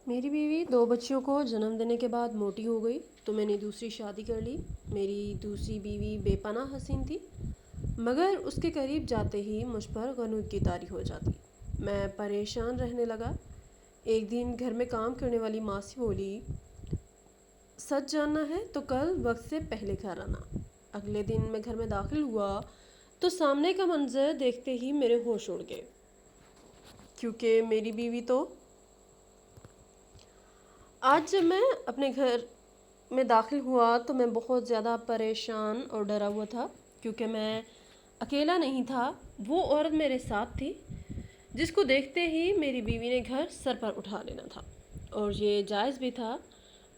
میری بیوی 2 بچیوں کو جنم دینے کے بعد موٹی ہو گئی تو میں نے دوسری شادی کر لی۔ میری دوسری بیوی بے پناہ حسین تھی، مگر اس کے قریب جاتے ہی مجھ پر غنودگی طاری ہو جاتی۔ میں پریشان رہنے لگا۔ ایک دن گھر میں کام کرنے والی ماسی بولی، سچ جاننا ہے تو کل وقت سے پہلے گھر آنا۔ اگلے دن میں گھر میں داخل ہوا تو سامنے کا منظر دیکھتے ہی میرے ہوش اڑ گئے، کیونکہ میری بیوی تو آج جب میں اپنے گھر میں داخل ہوا تو میں بہت زیادہ پریشان اور ڈرا ہوا تھا، کیونکہ میں اکیلا نہیں تھا، وہ عورت میرے ساتھ تھی جس کو دیکھتے ہی میری بیوی نے گھر سر پر اٹھا لینا تھا، اور یہ جائز بھی تھا۔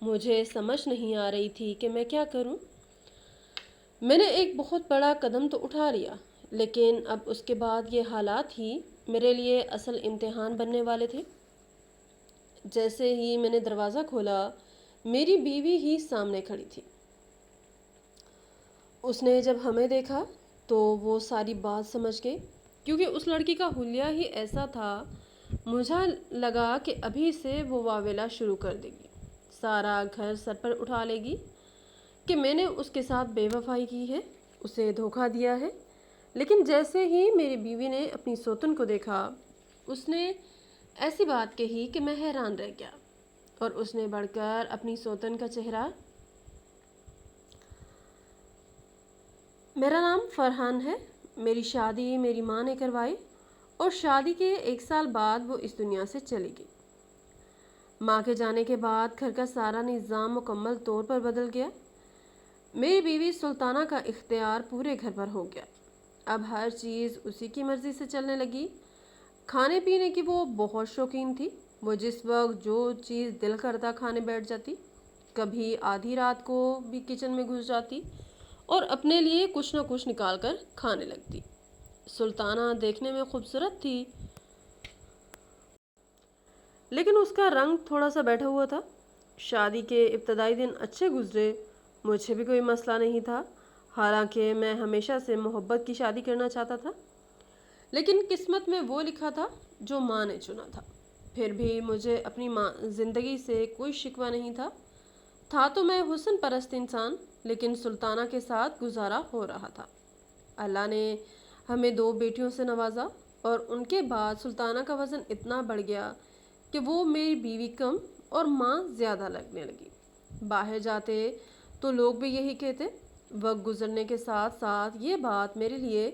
مجھے سمجھ نہیں آ رہی تھی کہ میں کیا کروں۔ میں نے ایک بہت بڑا قدم تو اٹھا لیا، لیکن اب اس کے بعد یہ حالات ہی میرے لیے اصل امتحان بننے والے تھے۔ جیسے ہی میں نے دروازہ کھولا، میری بیوی ہی سامنے کھڑی تھی۔ اس نے جب ہمیں دیکھا تو وہ ساری بات سمجھ گئی، کیونکہ اس لڑکی کا حلیہ ہی ایسا تھا۔ مجھے لگا کہ ابھی سے وہ واویلا شروع کر دے گی، سارا گھر سر پر اٹھا لے گی کہ میں نے اس کے ساتھ بے وفائی کی ہے، اسے دھوکہ دیا ہے۔ لیکن جیسے ہی میری بیوی نے اپنی سوتن کو دیکھا، اس نے ایسی بات کہی کہ میں حیران رہ گیا، اور اس نے بڑھ کر اپنی سوتن کا چہرہ، میرا نام فرحان ہے، میری شادی میری ماں نے کروائی، اور شادی کے 1 سال بعد وہ اس دنیا سے چلی گئی۔ ماں کے جانے کے بعد گھر کا سارا نظام مکمل طور پر بدل گیا۔ میری بیوی سلطانہ کا اختیار پورے گھر پر ہو گیا۔ اب ہر چیز اسی کی مرضی سے چلنے لگی۔ کھانے پینے کی وہ بہت شوقین تھی، وہ جس وقت جو چیز دل کرتا کھانے بیٹھ جاتی، کبھی آدھی رات کو بھی کچن میں گھس جاتی اور اپنے لیے کچھ نہ کچھ نکال کر کھانے لگتی۔ سلطانہ دیکھنے میں خوبصورت تھی، لیکن اس کا رنگ تھوڑا سا بیٹھا ہوا تھا۔ شادی کے ابتدائی دن اچھے گزرے، مجھے بھی کوئی مسئلہ نہیں تھا، حالانکہ میں ہمیشہ سے محبت کی شادی کرنا چاہتا تھا، لیکن قسمت میں وہ لکھا تھا جو ماں نے چنا تھا۔ پھر بھی مجھے اپنی زندگی سے کوئی شکوہ نہیں تھا تو میں حسن پرست انسان، لیکن سلطانہ کے ساتھ گزارا ہو رہا تھا۔ اللہ نے ہمیں 2 بیٹیوں سے نوازا، اور ان کے بعد سلطانہ کا وزن اتنا بڑھ گیا کہ وہ میری بیوی کم اور ماں زیادہ لگنے لگی۔ باہر جاتے تو لوگ بھی یہی کہتے۔ وقت گزرنے کے ساتھ ساتھ یہ بات میرے لیے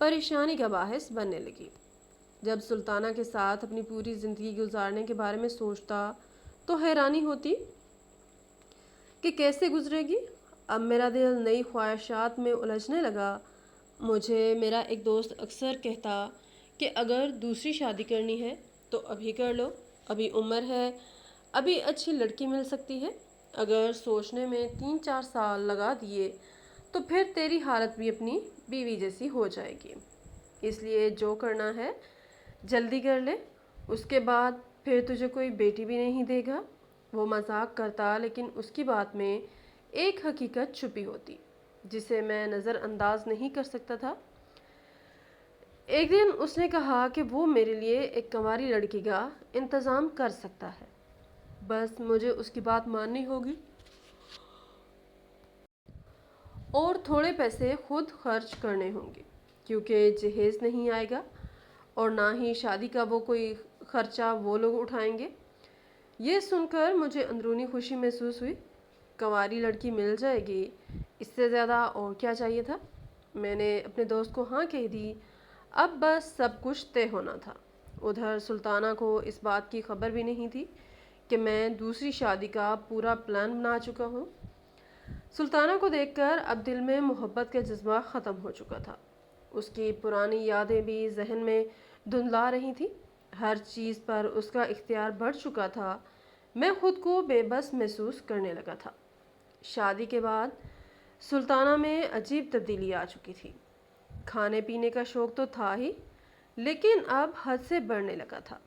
پریشانی کا باعث بننے لگی۔ جب سلطانہ کے ساتھ اپنی پوری زندگی گزارنے کے بارے میں سوچتا تو حیرانی ہوتی کہ کیسے گزرے گی۔ اب میرا دل نئی خواہشات میں الجھنے لگا۔ مجھے میرا ایک دوست اکثر کہتا کہ اگر دوسری شادی کرنی ہے تو ابھی کر لو، ابھی عمر ہے، ابھی اچھی لڑکی مل سکتی ہے۔ اگر سوچنے میں 3-4 سال لگا دیے تو پھر تیری حالت بھی اپنی بیوی جیسی ہو جائے گی، اس لیے جو کرنا ہے جلدی کر لے، اس کے بعد پھر تجھے کوئی بیٹی بھی نہیں دے گا۔ وہ مذاق کرتا، لیکن اس کی بات میں ایک حقیقت چھپی ہوتی جسے میں نظر انداز نہیں کر سکتا تھا۔ ایک دن اس نے کہا کہ وہ میرے لیے ایک کنواری لڑکی کا انتظام کر سکتا ہے، بس مجھے اس کی بات ماننی ہوگی اور تھوڑے پیسے خود خرچ کرنے ہوں گے، کیونکہ جہیز نہیں آئے گا اور نہ ہی شادی کا وہ کوئی خرچہ وہ لوگ اٹھائیں گے۔ یہ سن کر مجھے اندرونی خوشی محسوس ہوئی۔ کنواری لڑکی مل جائے گی، اس سے زیادہ اور کیا چاہیے تھا۔ میں نے اپنے دوست کو ہاں کہہ دی، اب بس سب کچھ طے ہونا تھا۔ ادھر سلطانہ کو اس بات کی خبر بھی نہیں تھی کہ میں دوسری شادی کا پورا پلان بنا چکا ہوں۔ سلطانہ کو دیکھ کر اب دل میں محبت کا جذبہ ختم ہو چکا تھا۔ اس کی پرانی یادیں بھی ذہن میں دھندلا رہی تھی، ہر چیز پر اس کا اختیار بڑھ چکا تھا۔ میں خود کو بے بس محسوس کرنے لگا تھا۔ شادی کے بعد سلطانہ میں عجیب تبدیلی آ چکی تھی۔ کھانے پینے کا شوق تو تھا ہی، لیکن اب حد سے بڑھنے لگا تھا۔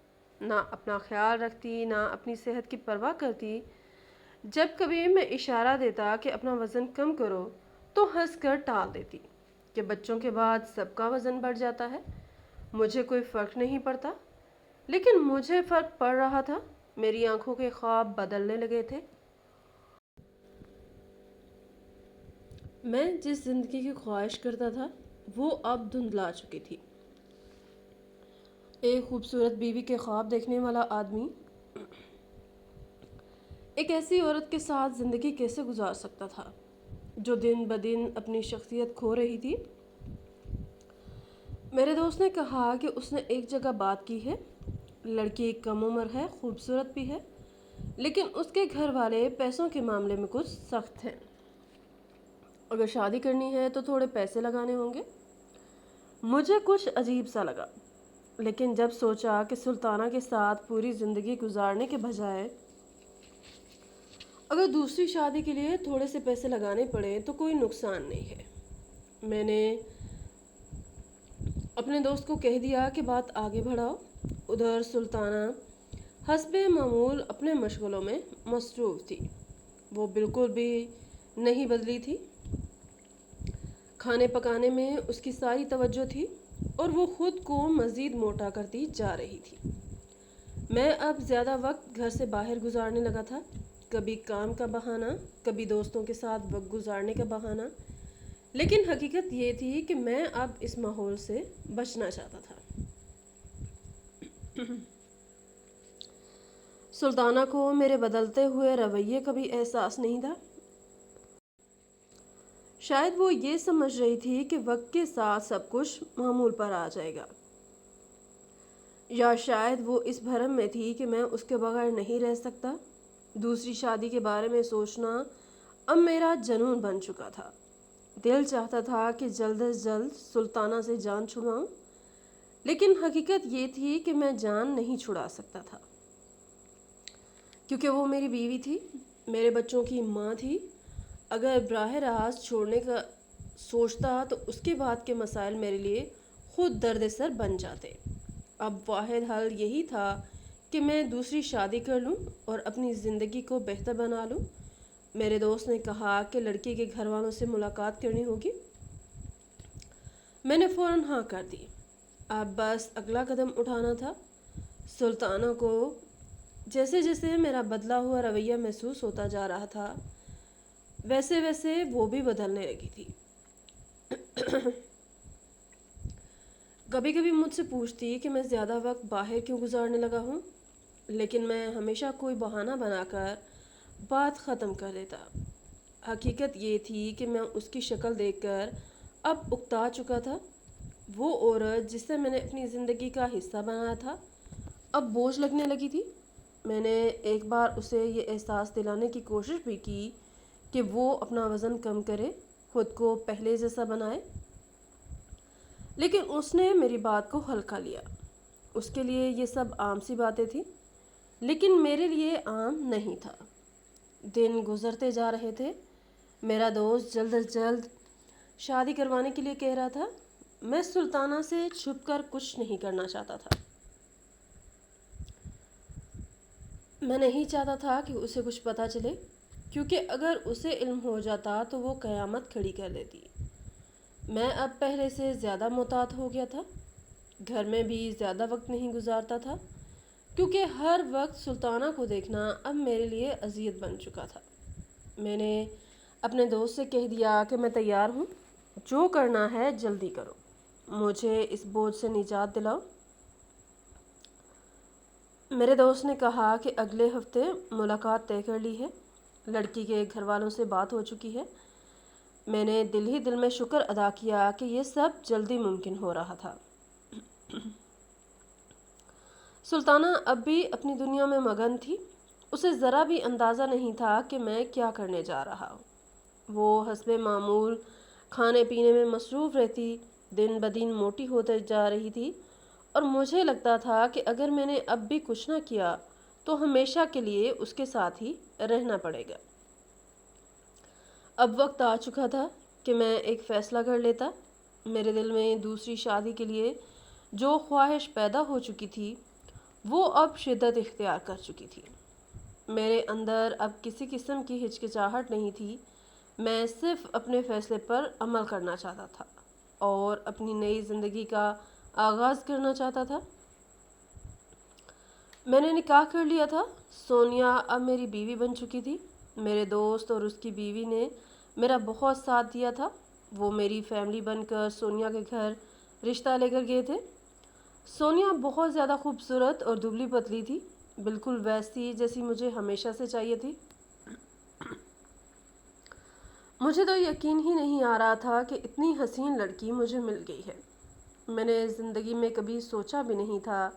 نہ اپنا خیال رکھتی، نہ اپنی صحت کی پرواہ کرتی۔ جب کبھی میں اشارہ دیتا کہ اپنا وزن کم کرو تو ہنس کر ٹال دیتی کہ بچوں کے بعد سب کا وزن بڑھ جاتا ہے، مجھے کوئی فرق نہیں پڑتا۔ لیکن مجھے فرق پڑ رہا تھا۔ میری آنکھوں کے خواب بدلنے لگے تھے۔ میں جس زندگی کی خواہش کرتا تھا وہ اب دھندلا چکی تھی۔ ایک خوبصورت بیوی کے خواب دیکھنے والا آدمی ایک ایسی عورت کے ساتھ زندگی کیسے گزار سکتا تھا جو دن بدن اپنی شخصیت کھو رہی تھی؟ میرے دوست نے کہا کہ اس نے ایک جگہ بات کی ہے، لڑکی کم عمر ہے، خوبصورت بھی ہے، لیکن اس کے گھر والے پیسوں کے معاملے میں کچھ سخت ہیں۔ اگر شادی کرنی ہے تو تھوڑے پیسے لگانے ہوں گے۔ مجھے کچھ عجیب سا لگا، لیکن جب سوچا کہ سلطانہ کے ساتھ پوری زندگی گزارنے کے بجائے اگر دوسری شادی کے لیے تھوڑے سے پیسے لگانے پڑیں تو کوئی نقصان نہیں ہے، میں نے اپنے دوست کو کہہ دیا کہ بات آگے بڑھاؤ۔ ادھر سلطانہ حسب معمول اپنے مشغلوں میں مصروف تھی۔ وہ بالکل بھی نہیں بدلی تھی۔ کھانے پکانے میں اس کی ساری توجہ تھی اور وہ خود کو مزید موٹا کرتی جا رہی تھی۔ میں اب زیادہ وقت گھر سے باہر گزارنے لگا تھا، کبھی کام کا بہانہ، کبھی دوستوں کے ساتھ وقت گزارنے کا بہانہ، لیکن حقیقت یہ تھی کہ میں اب اس ماحول سے بچنا چاہتا تھا۔ سلطانہ کو میرے بدلتے ہوئے رویے کا بھی احساس نہیں تھا۔ شاید وہ یہ سمجھ رہی تھی کہ وقت کے ساتھ سب کچھ معمول پر آ جائے گا، یا شاید وہ اس بھرم میں تھی کہ میں اس کے بغیر نہیں رہ سکتا۔ دوسری شادی کے بارے میں سوچنا اب میرا جنون بن چکا تھا۔ دل چاہتا تھا کہ جلد از جلد سلطانہ سے جان چھڑاؤں، لیکن حقیقت یہ تھی کہ میں جان نہیں چھڑا سکتا تھا، کیونکہ وہ میری بیوی تھی، میرے بچوں کی ماں تھی۔ اگر براہ راست چھوڑنے کا سوچتا تو اس کے بعد کے مسائل میرے لیے خود درد سر بن جاتے۔ اب واحد حل یہی تھا کہ میں دوسری شادی کر لوں اور اپنی زندگی کو بہتر بنا لوں۔ میرے دوست نے کہا کہ لڑکی کے گھر والوں سے ملاقات کرنی ہوگی۔ میں نے فوراً ہاں کر دی۔ اب بس اگلا قدم اٹھانا تھا۔ سلطانہ کو جیسے جیسے میرا بدلا ہوا رویہ محسوس ہوتا جا رہا تھا ویسے ویسے وہ بھی بدلنے لگی تھی۔ کبھی کبھی مجھ سے پوچھتی کہ میں زیادہ وقت باہر کیوں گزارنے لگا ہوں، لیکن میں ہمیشہ کوئی بہانہ بنا کر بات ختم کر دیتا۔ حقیقت یہ تھی کہ میں اس کی شکل دیکھ کر اب اکتا چکا تھا۔ وہ عورت جسے میں نے اپنی زندگی کا حصہ بنایا تھا اب بوجھ لگنے لگی تھی۔ میں نے ایک بار اسے یہ احساس دلانے کی کوشش بھی کی کہ وہ اپنا وزن کم کرے، خود کو پہلے جیسا بنائے، لیکن اس نے میری بات کو ہلکا لیا۔ اس کے لیے یہ سب عام سی باتیں تھیں، لیکن میرے لیے عام نہیں تھا۔ دن گزرتے جا رہے تھے۔ میرا دوست جلد از جلد شادی کروانے کے لیے کہہ رہا تھا۔ میں سلطانہ سے چھپ کر کچھ نہیں کرنا چاہتا تھا۔ میں نہیں چاہتا تھا کہ اسے کچھ پتہ چلے، کیونکہ اگر اسے علم ہو جاتا تو وہ قیامت کھڑی کر دیتی۔ میں اب پہلے سے زیادہ محتاط ہو گیا تھا، گھر میں بھی زیادہ وقت نہیں گزارتا تھا، کیونکہ ہر وقت سلطانہ کو دیکھنا اب میرے لیے اذیت بن چکا تھا۔ میں نے اپنے دوست سے کہہ دیا کہ میں تیار ہوں، جو کرنا ہے جلدی کرو، مجھے اس بوجھ سے نجات دلاؤ۔ میرے دوست نے کہا کہ اگلے ہفتے ملاقات طے کر لی ہے، لڑکی کے گھر والوں سے بات ہو چکی ہے۔ میں نے دل ہی دل میں شکر ادا کیا کہ یہ سب جلدی ممکن ہو رہا تھا۔ سلطانہ اب بھی اپنی دنیا میں مگن تھی۔ اسے ذرا بھی اندازہ نہیں تھا کہ میں کیا کرنے جا رہا ہوں۔ وہ حسب معمول کھانے پینے میں مصروف رہتی، دن بدن موٹی ہوتے جا رہی تھی، اور مجھے لگتا تھا کہ اگر میں نے اب بھی کچھ نہ کیا تو ہمیشہ کے لیے اس کے ساتھ ہی رہنا پڑے گا۔ اب وقت آ چکا تھا کہ میں ایک فیصلہ کر لیتا۔ میرے دل میں دوسری شادی کے لیے جو خواہش پیدا ہو چکی تھی وہ اب شدت اختیار کر چکی تھی۔ میرے اندر اب کسی قسم کی ہچکچاہٹ نہیں تھی۔ میں صرف اپنے فیصلے پر عمل کرنا چاہتا تھا اور اپنی نئی زندگی کا آغاز کرنا چاہتا تھا۔ میں نے نکاح کر لیا تھا۔ سونیا اب میری بیوی بن چکی تھی۔ میرے دوست اور اس کی بیوی نے میرا بہت ساتھ دیا تھا۔ وہ میری فیملی بن کر سونیا کے گھر رشتہ لے کر گئے تھے۔ سونیا بہت زیادہ خوبصورت اور دبلی پتلی تھی، بالکل ویسی جیسی مجھے ہمیشہ سے چاہیے تھی۔ مجھے تو یقین ہی نہیں آ رہا تھا کہ اتنی حسین لڑکی مجھے مل گئی ہے۔ میں نے زندگی میں کبھی سوچا بھی نہیں تھا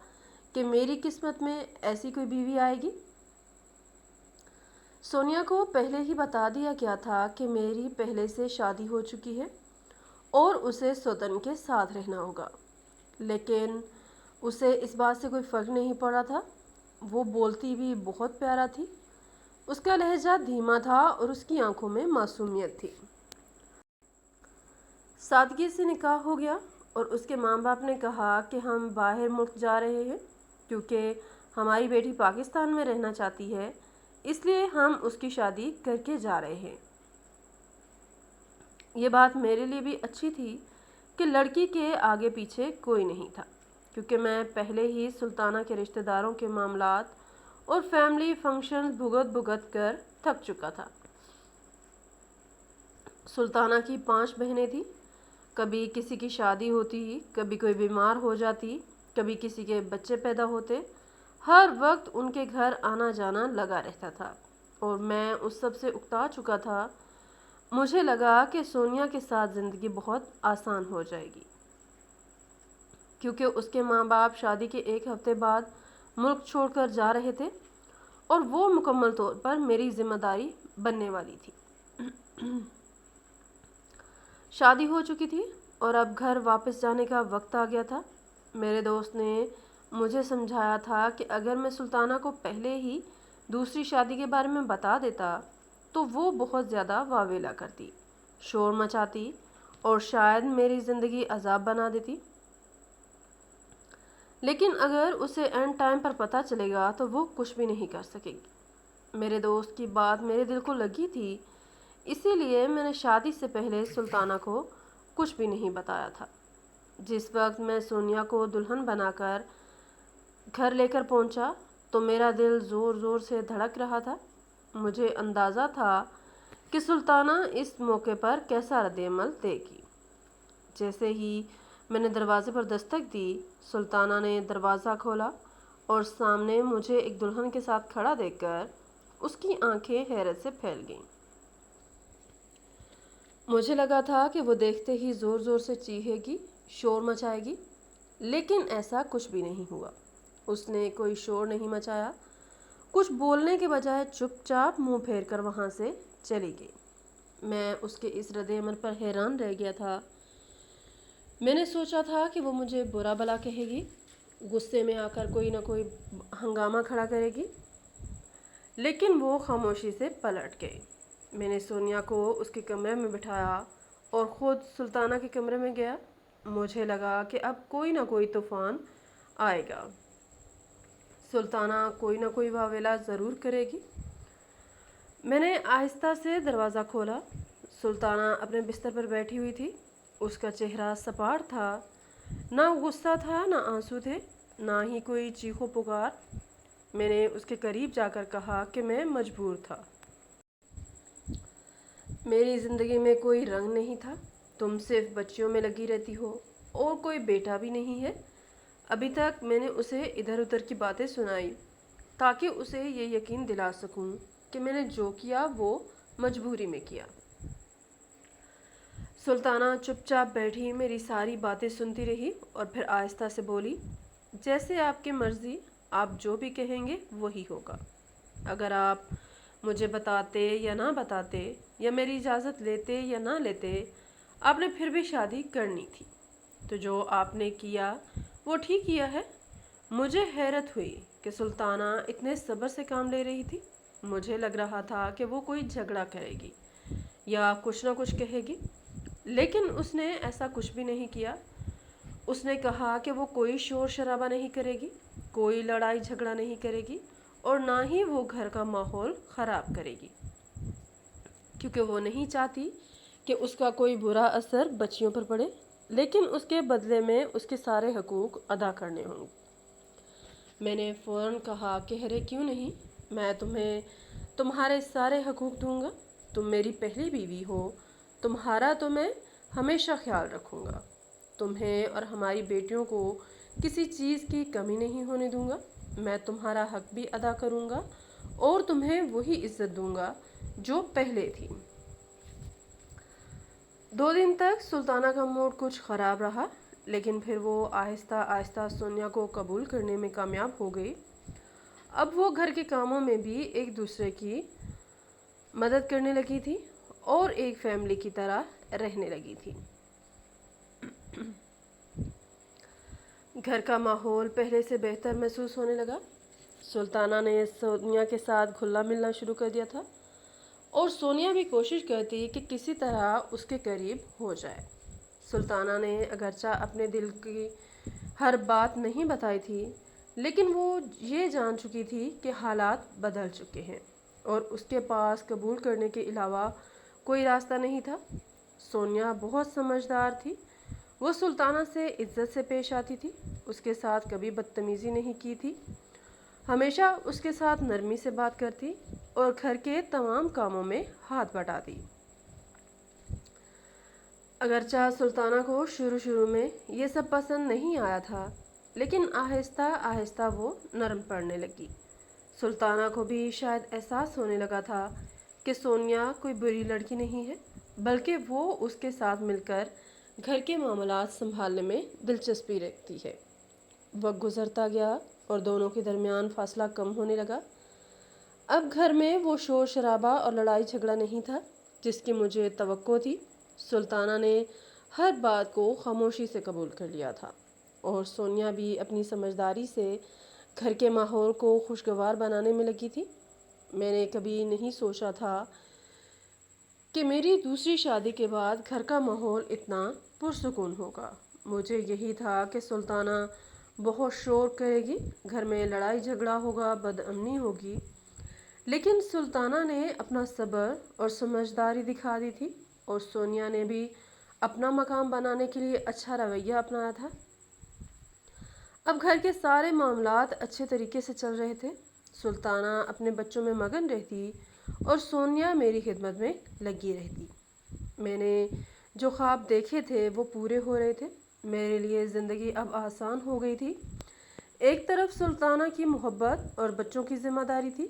کہ میری قسمت میں ایسی کوئی بیوی آئے گی۔ سونیا کو پہلے ہی بتا دیا گیا تھا کہ میری پہلے سے شادی ہو چکی ہے اور اسے سوتن کے ساتھ رہنا ہوگا، لیکن اسے اس بات سے کوئی فرق نہیں پڑا تھا۔ وہ بولتی بھی بہت پیارا تھی، اس کا لہجہ دھیما تھا اور اس کی آنکھوں میں معصومیت تھی۔ سادگی سے نکاح ہو گیا اور اس کے ماں باپ نے کہا کہ ہم باہر ملک جا رہے ہیں کیونکہ ہماری بیٹی پاکستان میں رہنا چاہتی ہے، اس لیے ہم اس کی شادی کر کے جا رہے ہیں۔ یہ بات میرے لیے بھی اچھی تھی کہ لڑکی کے آگے پیچھے کوئی نہیں تھا، کیونکہ میں پہلے ہی سلطانہ کے رشتہ داروں کے معاملات اور فیملی فنکشنز بھگت بھگت کر تھک چکا تھا۔ سلطانہ کی 5 بہنیں تھیں۔ کبھی کسی کی شادی ہوتی، کبھی کوئی بیمار ہو جاتی، کبھی کسی کے بچے پیدا ہوتے، ہر وقت ان کے گھر آنا جانا لگا رہتا تھا اور میں اس سب سے اکتا چکا تھا۔ مجھے لگا کہ سونیا کے ساتھ زندگی بہت آسان ہو جائے گی، کیونکہ اس کے ماں باپ شادی کے 1 ہفتے بعد ملک چھوڑ کر جا رہے تھے اور وہ مکمل طور پر میری ذمہ داری بننے والی تھی۔ شادی ہو چکی تھی اور اب گھر واپس جانے کا وقت آ گیا تھا۔ میرے دوست نے مجھے سمجھایا تھا کہ اگر میں سلطانہ کو پہلے ہی دوسری شادی کے بارے میں بتا دیتا تو وہ بہت زیادہ واویلا کرتی، شور مچاتی اور شاید میری زندگی عذاب بنا دیتی۔ لیکن اگر اسے اینڈ ٹائم پر پتہ چلے گا تو وہ کچھ بھی نہیں کر سکے گی۔ میرے دوست کی بات میرے دل کو لگی تھی، اسی لیے میں نے شادی سے پہلے سلطانہ کو کچھ بھی نہیں بتایا تھا۔ جس وقت میں سونیا کو دلہن بنا کر گھر لے کر پہنچا تو میرا دل زور زور سے دھڑک رہا تھا۔ مجھے اندازہ تھا کہ سلطانہ اس موقع پر کیسا رد عمل دے گی۔ جیسے ہی میں نے دروازے پر دستک دی، سلطانہ نے دروازہ کھولا اور سامنے مجھے ایک دلہن کے ساتھ کھڑا دیکھ کر اس کی آنکھیں حیرت سے پھیل گئیں۔ مجھے لگا تھا کہ وہ دیکھتے ہی زور زور سے چیخے گی، شور مچائے گی، لیکن ایسا کچھ بھی نہیں ہوا۔ اس نے کوئی شور نہیں مچایا، کچھ بولنے کے بجائے چپ چاپ منہ پھیر کر وہاں سے چلی گئی۔ میں اس کے اس رد عمل پر حیران رہ گیا تھا۔ میں نے سوچا تھا کہ وہ مجھے برا بھلا کہے گی، غصے میں آ کر کوئی نہ کوئی ہنگامہ کھڑا کرے گی، لیکن وہ خاموشی سے پلٹ گئی۔ میں نے سونیا کو اس کے کمرے میں بٹھایا اور خود سلطانہ کے کمرے میں گیا۔ مجھے لگا کہ اب کوئی نہ کوئی طوفان آئے گا، سلطانہ کوئی نہ کوئی واویلا ضرور کرے گی۔ میں نے آہستہ سے دروازہ کھولا۔ سلطانہ اپنے بستر پر بیٹھی ہوئی تھی۔ اس کا چہرہ سپاٹ تھا، نہ غصہ تھا نہ آنسو تھے، نہ ہی کوئی چیخ و پکار۔ میں نے اس کے قریب جا کر کہا کہ میں مجبور تھا۔ میری زندگی میں کوئی رنگ نہیں تھا، تم صرف بچیوں میں لگی رہتی ہو اور کوئی بیٹا بھی نہیں ہے۔ ابھی تک میں نے اسے ادھر ادھر کی باتیں سنائی تاکہ اسے یہ یقین دلا سکوں کہ میں نے جو کیا وہ مجبوری میں کیا۔ سلطانہ چپ چاپ بیٹھی میری ساری باتیں سنتی رہی اور پھر آہستہ سے بولی، جیسے آپ کی مرضی، آپ جو بھی کہیں گے وہی ہوگا۔ اگر آپ مجھے بتاتے یا نہ بتاتے یا میری اجازت لیتے یا نہ لیتے، آپ نے پھر بھی شادی کرنی تھی، تو جو آپ نے کیا وہ ٹھیک کیا ہے۔ مجھے حیرت ہوئی کہ سلطانہ اتنے صبر سے کام لے رہی تھی۔ مجھے لگ رہا تھا کہ وہ کوئی جھگڑا کرے گی یا کچھ نہ کچھ کہے گی، لیکن اس نے ایسا کچھ بھی نہیں کیا۔ اس نے کہا کہ وہ کوئی شور شرابہ نہیں کرے گی، کوئی لڑائی جھگڑا نہیں کرے گی اور نہ ہی وہ گھر کا ماحول خراب کرے گی، کیونکہ وہ نہیں چاہتی کہ اس کا کوئی برا اثر بچیوں پر پڑے، لیکن اس کے بدلے میں اس کے سارے حقوق ادا کرنے ہوں گے۔ میں نے فوراً کہا کہ ارے کیوں نہیں، میں تمہیں تمہارے سارے حقوق دوں گا، تم میری پہلی بیوی ہو، تمہارا تو میں ہمیشہ خیال رکھوں گا، تمہیں اور ہماری بیٹیوں کو کسی چیز کی کمی نہیں ہونے دوں گا، میں تمہارا حق بھی ادا کروں گا اور تمہیں وہی عزت دوں گا جو پہلے تھی۔ 2 دن تک سلطانہ کا موڈ کچھ خراب رہا، لیکن پھر وہ آہستہ آہستہ سونیا کو قبول کرنے میں کامیاب ہو گئی۔ اب وہ گھر کے کاموں میں بھی ایک دوسرے کی مدد کرنے لگی تھی اور ایک فیملی کی طرح رہنے لگی تھی۔ گھر کا ماحول پہلے سے بہتر محسوس ہونے لگا۔ سلطانہ نے سونیا کے ساتھ گھلنا ملنا شروع کر دیا تھا اور سونیا بھی کوشش کرتی کہ کسی طرح اس کے قریب ہو جائے۔ سلطانہ نے اگرچہ اپنے دل کی ہر بات نہیں بتائی تھی، لیکن وہ یہ جان چکی تھی کہ حالات بدل چکے ہیں اور اس کے پاس قبول کرنے کے علاوہ کوئی راستہ نہیں تھا۔ سونیا بہت سمجھدار تھی، وہ سلطانہ سے عزت سے پیش آتی تھی، اس کے ساتھ کبھی بدتمیزی نہیں کی تھی، ہمیشہ اس کے ساتھ نرمی سے بات کرتی اور گھر کے تمام کاموں میں ہاتھ بٹاتی۔ اگرچہ سلطانہ کو شروع میں یہ سب پسند نہیں آیا تھا، لیکن آہستہ آہستہ وہ نرم پڑنے لگی۔ سلطانہ کو بھی شاید احساس ہونے لگا تھا کہ سونیا کوئی بری لڑکی نہیں ہے، بلکہ وہ اس کے ساتھ مل کر گھر کے معاملات سنبھالنے میں دلچسپی رکھتی ہے۔ وقت گزرتا گیا اور دونوں کے درمیان فاصلہ کم ہونے لگا۔ اب گھر میں وہ شور شرابہ اور لڑائی جھگڑا نہیں تھا جس کی مجھے توقع تھی۔ سلطانہ نے ہر بات کو خاموشی سے قبول کر لیا تھا اور سونیا بھی اپنی سمجھداری سے گھر کے ماحول کو خوشگوار بنانے میں لگی تھی۔ میں نے کبھی نہیں سوچا تھا کہ میری دوسری شادی کے بعد گھر کا ماحول اتنا پرسکون ہوگا۔ مجھے یہی تھا کہ سلطانہ بہت شور کرے گی، گھر میں لڑائی جھگڑا ہوگا، بد امنی ہوگی، لیکن سلطانہ نے اپنا صبر اور سمجھداری دکھا دی تھی اور سونیا نے بھی اپنا مقام بنانے کے لیے اچھا رویہ اپنایا تھا۔ اب گھر کے سارے معاملات اچھے طریقے سے چل رہے تھے۔ سلطانہ اپنے بچوں میں مگن رہتی اور سونیا میری خدمت میں لگی رہتی۔ میں نے جو خواب دیکھے تھے وہ پورے ہو رہے تھے۔ میرے لیے زندگی اب آسان ہو گئی تھی۔ ایک طرف سلطانہ کی محبت اور بچوں کی ذمہ داری تھی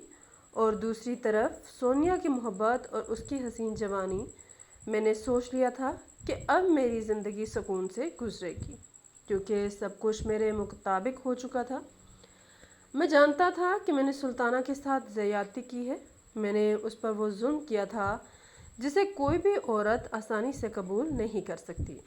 اور دوسری طرف سونیا کی محبت اور اس کی حسین جوانی۔ میں نے سوچ لیا تھا کہ اب میری زندگی سکون سے گزرے گی، کیونکہ سب کچھ میرے مطابق ہو چکا تھا۔ میں جانتا تھا کہ میں نے سلطانہ کے ساتھ زیادتی کی ہے، میں نے اس پر وہ ظلم کیا تھا جسے کوئی بھی عورت آسانی سے قبول نہیں کر سکتی۔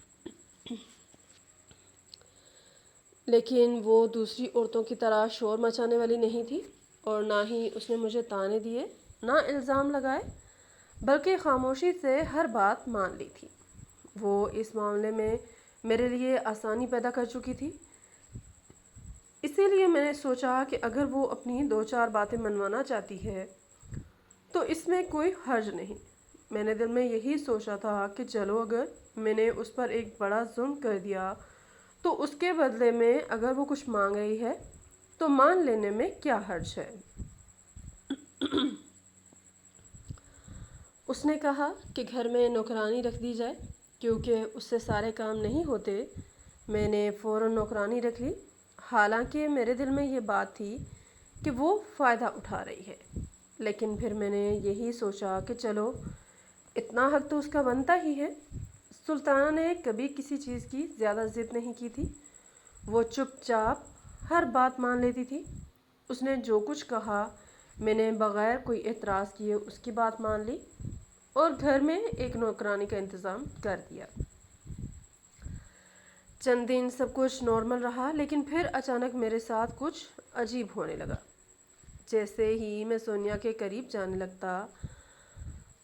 لیکن وہ دوسری عورتوں کی طرح شور مچانے والی نہیں تھی اور نہ ہی اس نے مجھے طعنے دیے، نہ الزام لگائے، بلکہ خاموشی سے ہر بات مان لی تھی۔ وہ اس معاملے میں میرے لیے آسانی پیدا کر چکی تھی، اسی لیے میں نے سوچا کہ اگر وہ اپنی 2-4 باتیں منوانا چاہتی ہے تو اس میں کوئی حرج نہیں۔ میں نے دل میں یہی سوچا تھا کہ چلو اگر میں نے اس پر ایک بڑا ظلم کر دیا تو اس کے بدلے میں اگر وہ کچھ مانگ رہی ہے تو مان لینے میں کیا حرج ہے۔ اس نے کہا کہ گھر میں نوکرانی رکھ دی جائے کیونکہ اس سے سارے کام نہیں ہوتے۔ میں نے فوراً نوکرانی رکھ لی، حالانکہ میرے دل میں یہ بات تھی کہ وہ فائدہ اٹھا رہی ہے، لیکن پھر میں نے یہی سوچا کہ چلو اتنا حق تو اس کا بنتا ہی ہے۔ سلطانہ نے کبھی کسی چیز کی زیادہ ضد نہیں کی تھی، وہ چپ چاپ ہر بات مان لیتی تھی۔ اس نے جو کچھ کہا میں نے بغیر کوئی اعتراض کیے اس کی بات مان لی اور گھر میں ایک نوکرانی کا انتظام کر دیا۔ چند دن سب کچھ نارمل رہا، لیکن پھر اچانک میرے ساتھ کچھ عجیب ہونے لگا۔ جیسے ہی میں سونیا کے قریب جانے لگتا،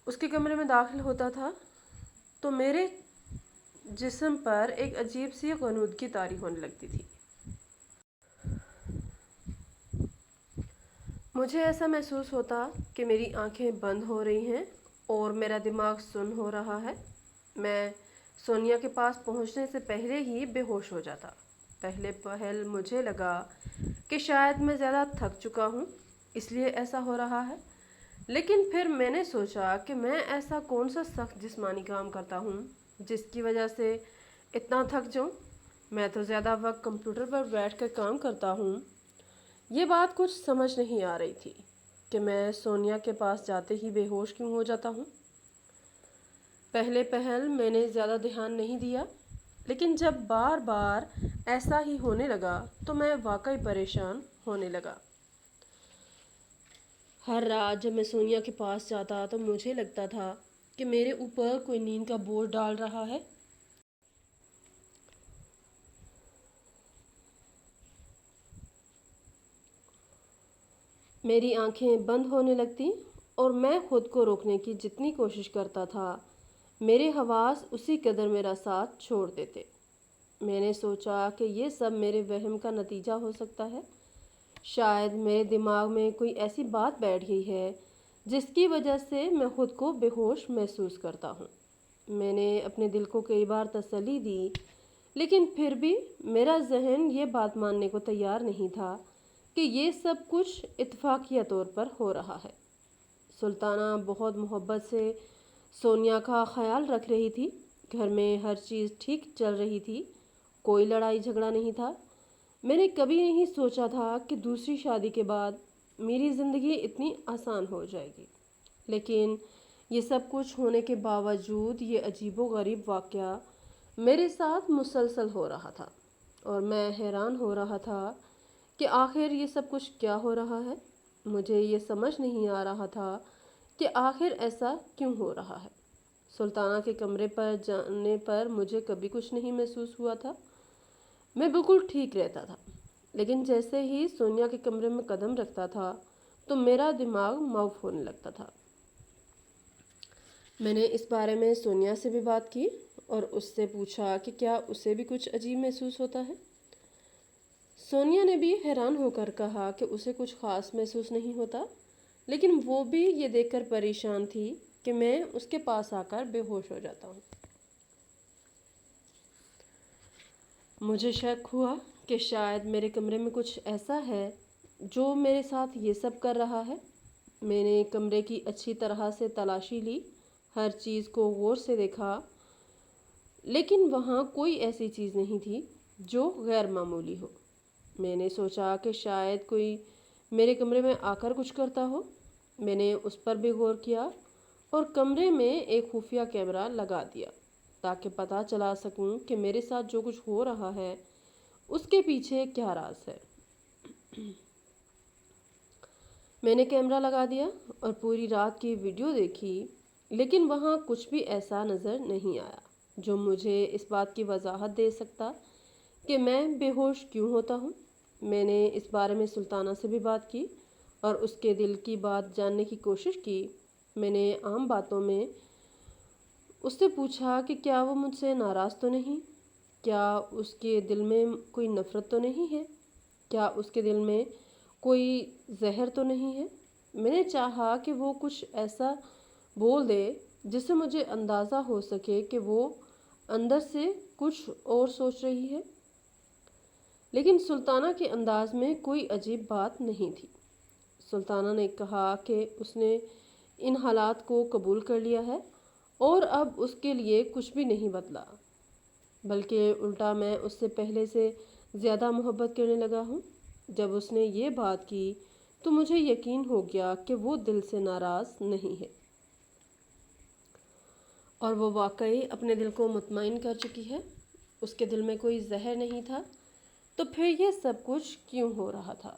اس کے کمرے میں داخل ہوتا تھا تو میرے جسم پر ایک عجیب سی غنودگی طاری ہونے لگتی تھی۔ مجھے ایسا محسوس ہوتا کہ میری آنکھیں بند ہو رہی ہیں اور میرا دماغ سن ہو رہا ہے۔ میں سونیا کے پاس پہنچنے سے پہلے ہی بے ہوش ہو جاتا۔ پہلے پہل مجھے لگا کہ شاید میں زیادہ تھک چکا ہوں، اس لیے ایسا ہو رہا ہے، لیکن پھر میں نے سوچا کہ میں ایسا کون سا سخت جسمانی کام کرتا ہوں جس کی وجہ سے اتنا تھک جاؤں۔ میں تو زیادہ وقت کمپیوٹر پر بیٹھ کر کام کرتا ہوں۔ یہ بات کچھ سمجھ نہیں آ رہی تھی کہ میں سونیا کے پاس جاتے ہی بے ہوش کیوں ہو جاتا ہوں۔ پہلے پہل میں نے زیادہ دھیان نہیں دیا، لیکن جب بار بار ایسا ہی ہونے لگا تو میں واقعی پریشان ہونے لگا۔ ہر رات جب میں سونیا کے پاس جاتا تو مجھے لگتا تھا کہ میرے اوپر کوئی نیند کا بوجھ ڈال رہا ہے۔ میری آنکھیں بند ہونے لگتی اور میں خود کو روکنے کی جتنی کوشش کرتا تھا، میرے حواس اسی قدر میرا ساتھ چھوڑ دیتے۔ میں نے سوچا کہ یہ سب میرے وہم کا نتیجہ ہو سکتا ہے۔ شاید میرے دماغ میں کوئی ایسی بات بیٹھ گئی ہے جس کی وجہ سے میں خود کو بے ہوش محسوس کرتا ہوں۔ میں نے اپنے دل کو کئی بار تسلی دی، لیکن پھر بھی میرا ذہن یہ بات ماننے کو تیار نہیں تھا کہ یہ سب کچھ اتفاقیہ طور پر ہو رہا ہے۔ سلطانہ بہت محبت سے سونیا کا خیال رکھ رہی تھی۔ گھر میں ہر چیز ٹھیک چل رہی تھی، کوئی لڑائی جھگڑا نہیں تھا۔ میں نے کبھی نہیں سوچا تھا کہ دوسری شادی کے بعد میری زندگی اتنی آسان ہو جائے گی، لیکن یہ سب کچھ ہونے کے باوجود یہ عجیب و غریب واقعہ میرے ساتھ مسلسل ہو رہا تھا، اور میں حیران ہو رہا تھا کہ آخر یہ سب کچھ کیا ہو رہا ہے۔ مجھے یہ سمجھ نہیں آ رہا تھا کہ آخر ایسا کیوں ہو رہا ہے۔ سلطانہ کے کمرے پر جانے پر مجھے کبھی کچھ نہیں محسوس ہوا تھا، میں بالکل ٹھیک رہتا تھا، لیکن جیسے ہی سونیا کے کمرے میں قدم رکھتا تھا تو میرا دماغ معاف ہونے لگتا تھا۔ میں نے اس بارے میں سونیا سے بھی بات کی اور اس سے پوچھا کہ کیا اسے بھی کچھ عجیب محسوس ہوتا ہے۔ سونیا نے بھی حیران ہو کر کہا کہ اسے کچھ خاص محسوس نہیں ہوتا، لیکن وہ بھی یہ دیکھ کر پریشان تھی کہ میں اس کے پاس آ کر بے ہوش ہو جاتا ہوں۔ مجھے شک ہوا کہ شاید میرے کمرے میں کچھ ایسا ہے جو میرے ساتھ یہ سب کر رہا ہے۔ میں نے کمرے کی اچھی طرح سے تلاشی لی، ہر چیز کو غور سے دیکھا، لیکن وہاں کوئی ایسی چیز نہیں تھی جو غیر معمولی ہو۔ میں نے سوچا کہ شاید کوئی میرے کمرے میں آ کر کچھ کرتا ہو۔ میں نے اس پر بھی غور کیا اور کمرے میں ایک خفیہ کیمرہ لگا دیا تاکہ پتہ چلا سکوں کہ میرے ساتھ جو کچھ ہو رہا ہے اس کے پیچھے کیا راز ہے۔ میں نے کیمرہ لگا دیا اور پوری رات کی ویڈیو دیکھی، لیکن وہاں کچھ بھی ایسا نظر نہیں آیا جو مجھے اس بات کی وضاحت دے سکتا کہ میں بے ہوش کیوں ہوتا ہوں۔ میں نے اس بارے میں سلطانہ سے بھی بات کی اور اس کے دل کی بات جاننے کی کوشش کی۔ میں نے عام باتوں میں اس سے پوچھا کہ کیا وہ مجھ سے ناراض تو نہیں، کیا اس کے دل میں کوئی نفرت تو نہیں ہے، کیا اس کے دل میں کوئی زہر تو نہیں ہے۔ میں نے چاہا کہ وہ کچھ ایسا بول دے جس سے مجھے اندازہ ہو سکے کہ وہ اندر سے کچھ اور سوچ رہی ہے، لیکن سلطانہ کے انداز میں کوئی عجیب بات نہیں تھی۔ سلطانہ نے کہا کہ اس نے ان حالات کو قبول کر لیا ہے اور اب اس کے لیے کچھ بھی نہیں بدلا، بلکہ الٹا میں اس سے پہلے سے زیادہ محبت کرنے لگا ہوں۔ جب اس نے یہ بات کی تو مجھے یقین ہو گیا کہ وہ دل سے ناراض نہیں ہے اور وہ واقعی اپنے دل کو مطمئن کر چکی ہے۔ اس کے دل میں کوئی زہر نہیں تھا، تو پھر یہ سب کچھ کیوں ہو رہا تھا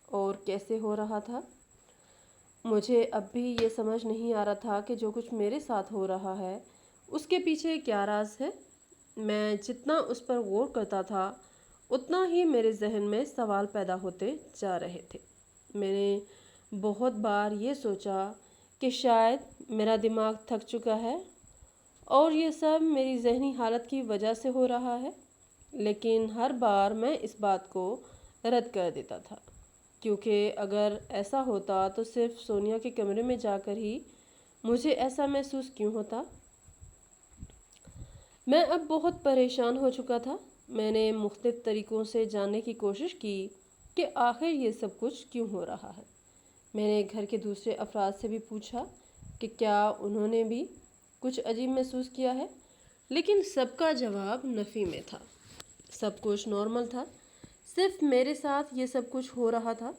اور کیسے ہو رہا تھا؟ مجھے اب بھی یہ سمجھ نہیں آ رہا تھا کہ جو کچھ میرے ساتھ ہو رہا ہے اس کے پیچھے کیا راز ہے۔ میں جتنا اس پر غور کرتا تھا اتنا ہی میرے ذہن میں سوال پیدا ہوتے جا رہے تھے۔ میں نے بہت بار یہ سوچا کہ شاید میرا دماغ تھک چکا ہے اور یہ سب میری ذہنی حالت کی وجہ سے ہو رہا ہے، لیکن ہر بار میں اس بات کو رد کر دیتا تھا، کیونکہ اگر ایسا ہوتا تو صرف سونیا کے کمرے میں جا کر ہی مجھے ایسا محسوس کیوں ہوتا۔ میں اب بہت پریشان ہو چکا تھا۔ میں نے مختلف طریقوں سے جاننے کی کوشش کی کہ آخر یہ سب کچھ کیوں ہو رہا ہے۔ میں نے گھر کے دوسرے افراد سے بھی پوچھا کہ کیا انہوں نے بھی کچھ عجیب محسوس کیا ہے، لیکن سب کا جواب نفی میں تھا۔ سب کچھ نارمل تھا، صرف میرے ساتھ یہ سب کچھ ہو رہا تھا۔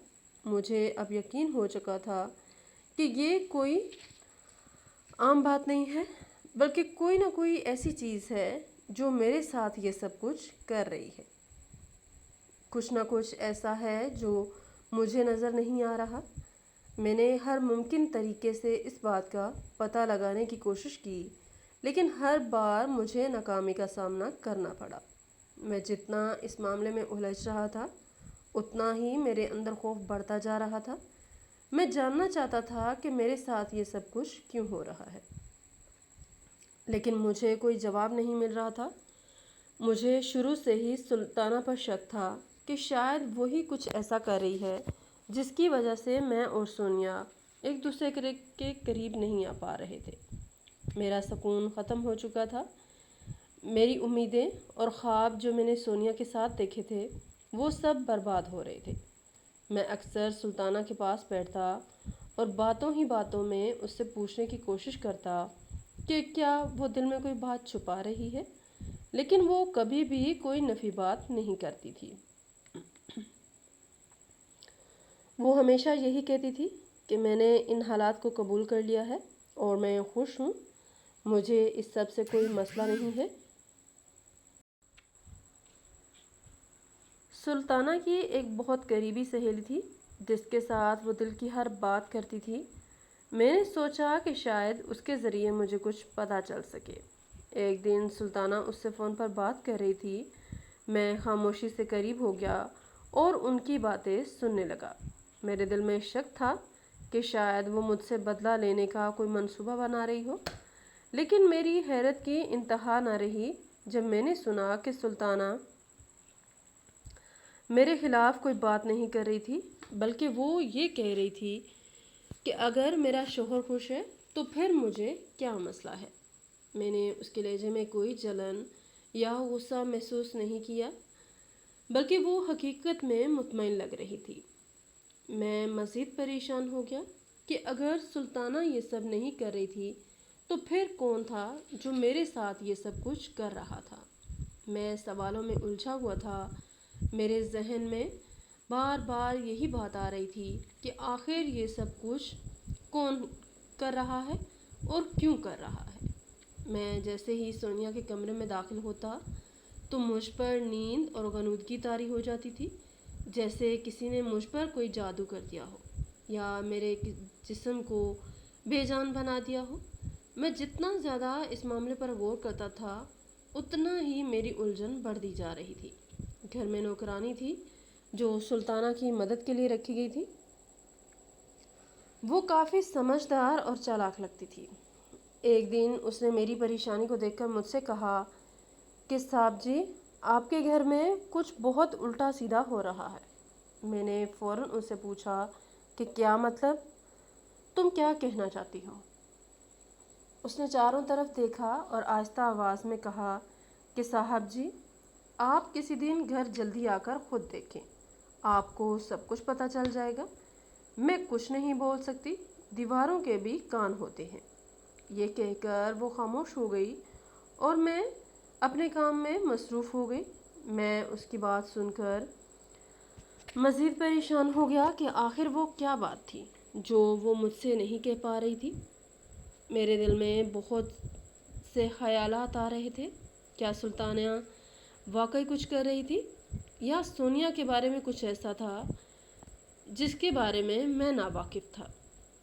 مجھے اب یقین ہو چکا تھا کہ یہ کوئی عام بات نہیں ہے، بلکہ کوئی نہ کوئی ایسی چیز ہے جو میرے ساتھ یہ سب کچھ کر رہی ہے۔ کچھ نہ کچھ ایسا ہے جو مجھے نظر نہیں آ رہا۔ میں نے ہر ممکن طریقے سے اس بات کا پتہ لگانے کی کوشش کی، لیکن ہر بار مجھے ناکامی کا سامنا کرنا پڑا۔ میں جتنا اس معاملے میں الجھ رہا تھا، اتنا ہی میرے اندر خوف بڑھتا جا رہا تھا۔ میں جاننا چاہتا تھا کہ میرے ساتھ یہ سب کچھ کیوں ہو رہا ہے، لیکن مجھے کوئی جواب نہیں مل رہا تھا۔ مجھے شروع سے ہی سلطانہ پر شک تھا کہ شاید وہی کچھ ایسا کر رہی ہے جس کی وجہ سے میں اور سونیا ایک دوسرے کے قریب نہیں آ پا رہے تھے۔ میرا سکون ختم ہو چکا تھا۔ میری امیدیں اور خواب جو میں نے سونیا کے ساتھ دیکھے تھے، وہ سب برباد ہو رہے تھے۔ میں اکثر سلطانہ کے پاس بیٹھتا اور باتوں ہی باتوں میں اس سے پوچھنے کی کوشش کرتا کہ کیا وہ دل میں کوئی بات چھپا رہی ہے، لیکن وہ کبھی بھی کوئی نفی بات نہیں کرتی تھی۔ وہ ہمیشہ یہی کہتی تھی کہ میں نے ان حالات کو قبول کر لیا ہے اور میں خوش ہوں، مجھے اس سب سے کوئی مسئلہ نہیں ہے۔ سلطانہ کی ایک بہت قریبی سہیلی تھی جس کے ساتھ وہ دل کی ہر بات کرتی تھی۔ میں نے سوچا کہ شاید اس کے ذریعے مجھے کچھ پتہ چل سکے۔ ایک دن سلطانہ اس سے فون پر بات کر رہی تھی۔ میں خاموشی سے قریب ہو گیا اور ان کی باتیں سننے لگا۔ میرے دل میں شک تھا کہ شاید وہ مجھ سے بدلہ لینے کا کوئی منصوبہ بنا رہی ہو، لیکن میری حیرت کی انتہا نہ رہی جب میں نے سنا کہ سلطانہ میرے خلاف کوئی بات نہیں کر رہی تھی، بلکہ وہ یہ کہہ رہی تھی کہ اگر میرا شوہر خوش ہے تو پھر مجھے کیا مسئلہ ہے۔ میں نے اس کے لہجے میں کوئی جلن یا غصہ محسوس نہیں کیا، بلکہ وہ حقیقت میں مطمئن لگ رہی تھی۔ میں مزید پریشان ہو گیا کہ اگر سلطانہ یہ سب نہیں کر رہی تھی تو پھر کون تھا جو میرے ساتھ یہ سب کچھ کر رہا تھا۔ میں سوالوں میں الجھا ہوا تھا۔ میرے ذہن میں بار بار یہی بات آ رہی تھی کہ آخر یہ سب کچھ کون کر رہا ہے اور کیوں کر رہا ہے۔ میں جیسے ہی سونیا کے کمرے میں داخل ہوتا تو مجھ پر نیند اور غنودگی طاری ہو جاتی تھی، جیسے کسی نے مجھ پر کوئی جادو کر دیا ہو یا میرے جسم کو بے جان بنا دیا ہو۔ میں جتنا زیادہ اس معاملے پر غور کرتا تھا، اتنا ہی میری الجھن بڑھتی جا رہی تھی۔ گھر میں نوکرانی تھی جو سلطانہ کی مدد کے لیے رکھی گئی تھی۔ وہ کافی سمجھدار اور چالاک لگتی تھی۔ ایک دن اس نے میری پریشانی کو دیکھ کر مجھ سے کہا کہ صاحب جی، آپ کے گھر میں کچھ بہت الٹا سیدھا ہو رہا ہے۔ میں نے فوراً اس سے پوچھا کہ کیا مطلب؟ تم کیا کہنا چاہتی ہو؟ اس نے چاروں طرف دیکھا اور آہستہ آواز میں کہا کہ صاحب جی، آپ کسی دن گھر جلدی آ کر خود دیکھیں، آپ کو سب کچھ پتہ چل جائے گا۔ میں کچھ نہیں بول سکتی، دیواروں کے بھی کان ہوتے ہیں۔ یہ کہہ کر وہ خاموش ہو گئی اور میں اپنے کام میں مصروف ہو گئی۔ میں اس کی بات سن کر مزید پریشان ہو گیا کہ آخر وہ کیا بات تھی جو وہ مجھ سے نہیں کہہ پا رہی تھی۔ میرے دل میں بہت سے خیالات آ رہے تھے۔ کیا سلطانہ واقعی کچھ کر رہی تھی، یا سونیا کے بارے میں کچھ ایسا تھا جس کے بارے میں ناواقف تھا؟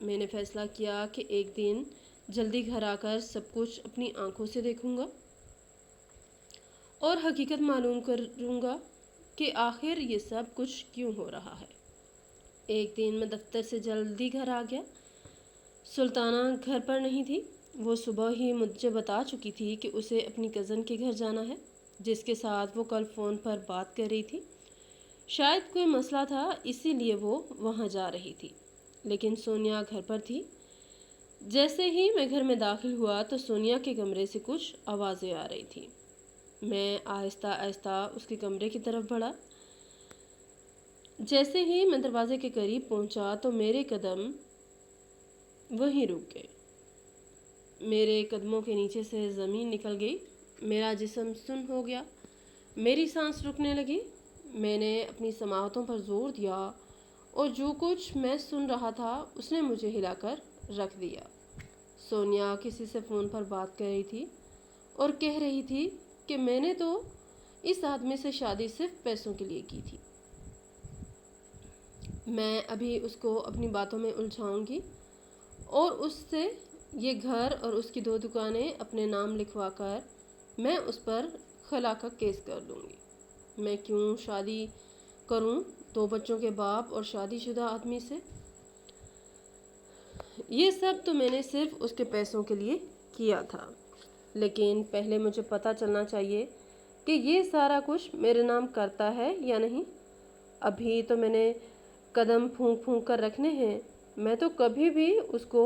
میں نے فیصلہ کیا کہ ایک دن جلدی گھر آ کر سب کچھ اپنی آنکھوں سے دیکھوں گا اور حقیقت معلوم کروں گا کہ آخر یہ سب کچھ کیوں ہو رہا ہے۔ ایک دن میں دفتر سے جلدی گھر آ گیا۔ سلطانہ گھر پر نہیں تھی۔ وہ صبح ہی مجھے بتا چکی تھی کہ اسے اپنی کزن کے گھر جانا ہے جس کے ساتھ وہ کل فون پر بات کر رہی تھی۔ شاید کوئی مسئلہ تھا، اسی لیے وہ وہاں جا رہی تھی، لیکن سونیا گھر پر تھی۔ جیسے ہی میں گھر میں داخل ہوا تو سونیا کے کمرے سے کچھ آوازیں آ رہی تھی۔ میں آہستہ آہستہ اس کے کمرے کی طرف بڑھا۔ جیسے ہی میں دروازے کے قریب پہنچا تو میرے قدم وہیں رک گئے۔ میرے قدموں کے نیچے سے زمین نکل گئی، میرا جسم سن ہو گیا، میری سانس رکنے لگی۔ میں نے اپنی سماعتوں پر زور دیا اور جو کچھ میں سن رہا تھا اس نے مجھے ہلا کر رکھ دیا۔ سونیا کسی سے فون پر بات کر رہی تھی اور کہہ رہی تھی کہ میں نے تو اس آدمی سے شادی صرف پیسوں کے لیے کی تھی۔ میں ابھی اس کو اپنی باتوں میں الجھاؤں گی اور اس سے یہ گھر اور اس کی 2 دکانیں اپنے نام لکھوا کر میں اس پر خلا کا کیس کر دوں گی۔ میں کیوں شادی کروں 2 بچوں کے باپ اور شادی شدہ آدمی سے؟ یہ سب تو میں نے صرف اس کے پیسوں کے لیے کیا تھا، لیکن پہلے مجھے پتہ چلنا چاہیے کہ یہ سارا کچھ میرے نام کرتا ہے یا نہیں۔ ابھی تو میں نے قدم پھونک پھونک کر رکھنے ہیں، میں تو کبھی بھی اس کو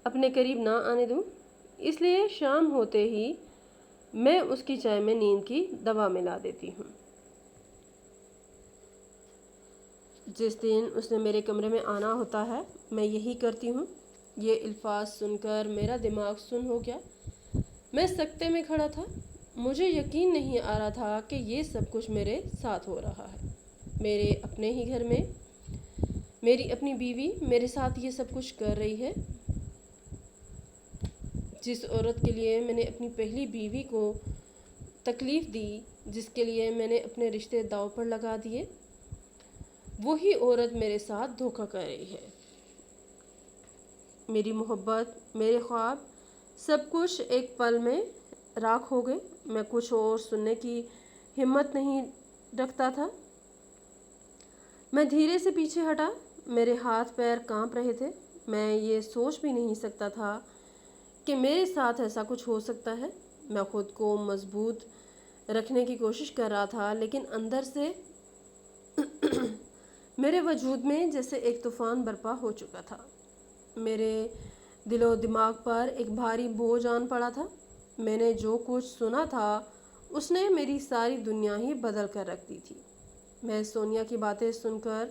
اپنے قریب نہ آنے دوں۔ اس لیے شام ہوتے ہی میں اس کی چائے میں نیند کی دوا ملا دیتی ہوں۔ جس دن اس نے میرے کمرے میں آنا ہوتا ہے میں یہی کرتی ہوں۔ یہ الفاظ سن کر میرا دماغ سن ہو گیا۔ میں سکتے میں کھڑا تھا، مجھے یقین نہیں آ رہا تھا کہ یہ سب کچھ میرے ساتھ ہو رہا ہے۔ میرے اپنے ہی گھر میں میری اپنی بیوی میرے ساتھ یہ سب کچھ کر رہی ہے۔ جس عورت کے لیے میں نے اپنی پہلی بیوی کو تکلیف دی، جس کے لیے میں نے اپنے رشتے داؤ پر لگا دیے، وہی عورت میرے ساتھ دھوکہ کر رہی ہے۔ میری محبت، میرے خواب، سب کچھ ایک پل میں راکھ ہو گئے۔ میں کچھ اور سننے کی ہمت نہیں رکھتا تھا۔ میں دھیرے سے پیچھے ہٹا، میرے ہاتھ پیر کانپ رہے تھے۔ میں یہ سوچ بھی نہیں سکتا تھا کہ میرے ساتھ ایسا کچھ ہو سکتا ہے۔ میں خود کو مضبوط رکھنے کی کوشش کر رہا تھا، لیکن اندر سے میرے وجود میں جیسے ایک طوفان برپا ہو چکا تھا۔ میرے دل و دماغ پر ایک بھاری بوجھ آن پڑا تھا۔ میں نے جو کچھ سنا تھا اس نے میری ساری دنیا ہی بدل کر رکھ دی تھی۔ میں سونیا کی باتیں سن کر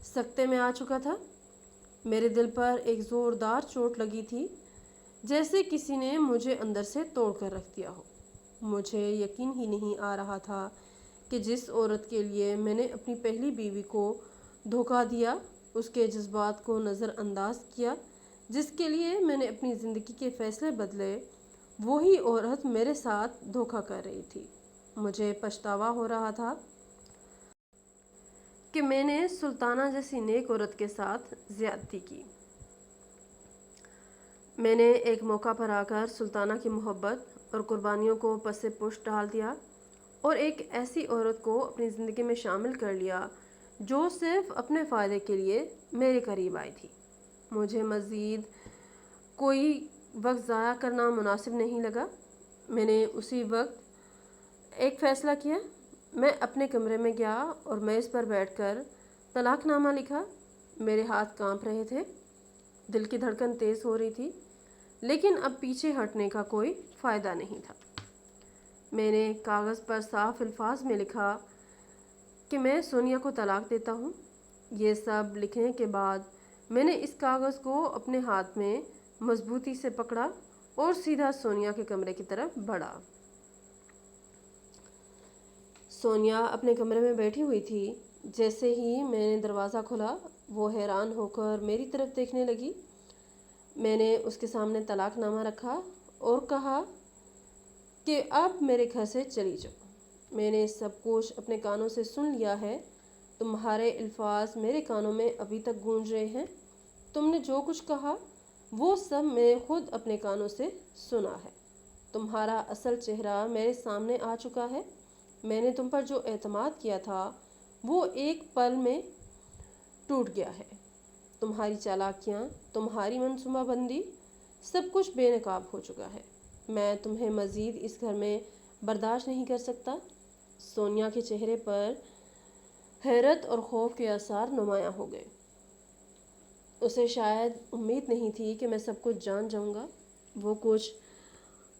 سکتے میں آ چکا تھا۔ میرے دل پر ایک زوردار چوٹ لگی تھی، جیسے کسی نے مجھے اندر سے توڑ کر رکھ دیا ہو۔ مجھے یقین ہی نہیں آ رہا تھا کہ جس عورت کے لیے میں نے اپنی پہلی بیوی کو دھوکہ دیا، اس کے جذبات کو نظر انداز کیا، جس کے لیے میں نے اپنی زندگی کے فیصلے بدلے، وہی عورت میرے ساتھ دھوکہ کر رہی تھی۔ مجھے پچھتاوا ہو رہا تھا کہ میں نے سلطانہ جیسی نیک عورت کے ساتھ زیادتی کی۔ میں نے ایک موقع پر آ کر سلطانہ کی محبت اور قربانیوں کو پس پشت ڈال دیا اور ایک ایسی عورت کو اپنی زندگی میں شامل کر لیا جو صرف اپنے فائدے کے لیے میرے قریب آئی تھی۔ مجھے مزید کوئی وقت ضائع کرنا مناسب نہیں لگا۔ میں نے اسی وقت ایک فیصلہ کیا۔ میں اپنے کمرے میں گیا اور میز پر بیٹھ کر طلاق نامہ لکھا۔ میرے ہاتھ کانپ رہے تھے، دل کی دھڑکن تیز ہو رہی تھی، لیکن اب پیچھے ہٹنے کا کوئی فائدہ نہیں تھا۔ میں نے کاغذ پر صاف الفاظ میں لکھا کہ میں سونیا کو طلاق دیتا ہوں۔ یہ سب لکھنے کے بعد میں نے اس کاغذ کو اپنے ہاتھ میں مضبوطی سے پکڑا اور سیدھا سونیا کے کمرے کی طرف بڑھا۔ سونیا اپنے کمرے میں بیٹھی ہوئی تھی۔ جیسے ہی میں نے دروازہ کھولا وہ حیران ہو کر میری طرف دیکھنے لگی۔ میں نے اس کے سامنے طلاق نامہ رکھا اور کہا کہ اب میرے گھر سے چلی جاؤ۔ میں نے سب کچھ اپنے کانوں سے سن لیا ہے، تمہارے الفاظ میرے کانوں میں ابھی تک گونج رہے ہیں۔ تم نے جو کچھ کہا وہ سب میں نے خود اپنے کانوں سے سنا ہے۔ تمہارا اصل چہرہ میرے سامنے آ چکا ہے۔ میں نے تم پر جو اعتماد کیا تھا وہ ایک پل میں ٹوٹ گیا ہے۔ تمہاری چالاکیاں، تمہاری منصوبہ بندی، سب کچھ بے نقاب ہو چکا ہے۔ میں تمہیں مزید اس گھر میں برداشت نہیں کر سکتا۔ سونیا کے چہرے پر حیرت اور خوف کے آثار نمایاں ہو گئے۔ اسے شاید امید نہیں تھی کہ میں سب کچھ جان جاؤں گا۔ وہ کچھ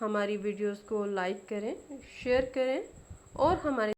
ہماری ویڈیوز کو لائک کریں، شیئر کریں اور ہمارے